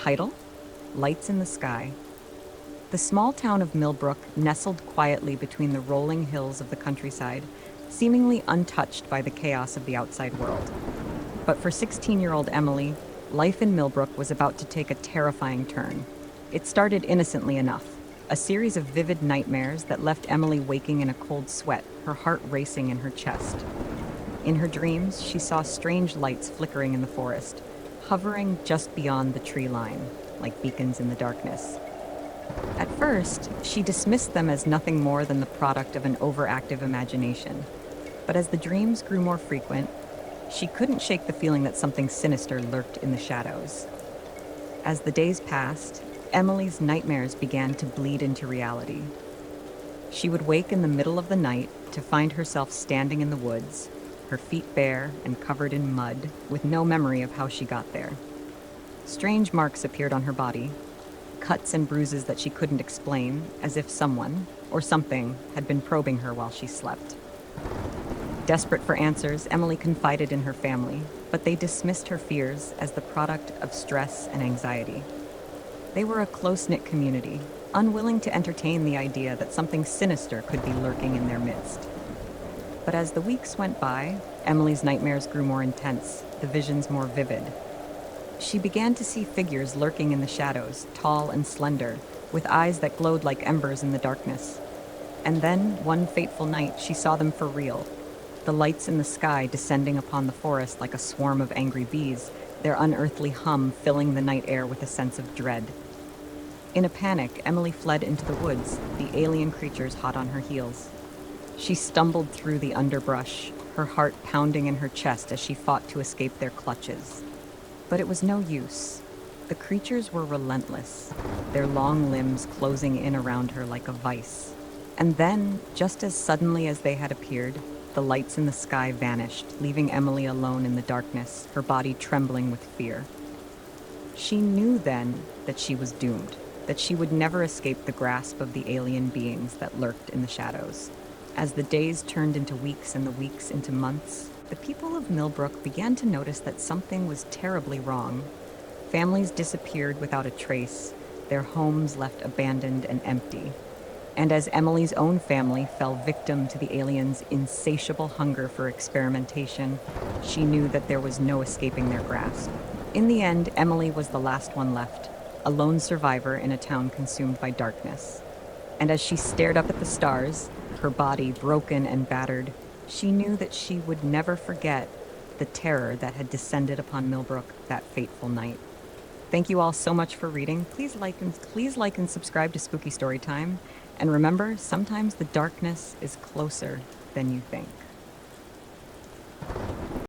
Title: Lights in the Sky. The small town of Millbrook nestled quietly between the rolling hills of the countryside, seemingly untouched by the chaos of the outside world. But for 16-year-old Emily, life in Millbrook was about to take a terrifying turn. It started innocently enough, a series of vivid nightmares that left Emily waking in a cold sweat, her heart racing in her chest. In her dreams, she saw strange lights flickering in the forest, hovering just beyond the tree line, like beacons in the darkness. At first, she dismissed them as nothing more than the product of an overactive imagination. But as the dreams grew more frequent, she couldn't shake the feeling that something sinister lurked in the shadows. As the days passed, Emily's nightmares began to bleed into reality. She would wake in the middle of the night to find herself standing in the woods, her feet bare and covered in mud, with no memory of how she got there. Strange marks appeared on her body, cuts and bruises that she couldn't explain, as if someone, or something, had been probing her while she slept. Desperate for answers, Emily confided in her family, but they dismissed her fears as the product of stress and anxiety. They were a close-knit community, unwilling to entertain the idea that something sinister could be lurking in their midst. But as the weeks went by, Emily's nightmares grew more intense, the visions more vivid. She began to see figures lurking in the shadows, tall and slender, with eyes that glowed like embers in the darkness. And then, one fateful night, she saw them for real. The lights in the sky descending upon the forest like a swarm of angry bees, their unearthly hum filling the night air with a sense of dread. In a panic, Emily fled into the woods, the alien creatures hot on her heels. She stumbled through the underbrush, her heart pounding in her chest as she fought to escape their clutches. But it was no use. The creatures were relentless, their long limbs closing in around her like a vice. And then, just as suddenly as they had appeared, the lights in the sky vanished, leaving Emily alone in the darkness, her body trembling with fear. She knew then that she was doomed, that she would never escape the grasp of the alien beings that lurked in the shadows. As the days turned into weeks and the weeks into months, the people of Millbrook began to notice that something was terribly wrong. Families disappeared without a trace, their homes left abandoned and empty. And as Emily's own family fell victim to the aliens' insatiable hunger for experimentation, she knew that there was no escaping their grasp. In the end, Emily was the last one left, a lone survivor in a town consumed by darkness. And as she stared up at the stars, her body broken and battered, she knew that she would never forget the terror that had descended upon Millbrook that fateful night. Thank you all so much for reading. Please like and subscribe to Spooky Storytime. And remember, sometimes the darkness is closer than you think.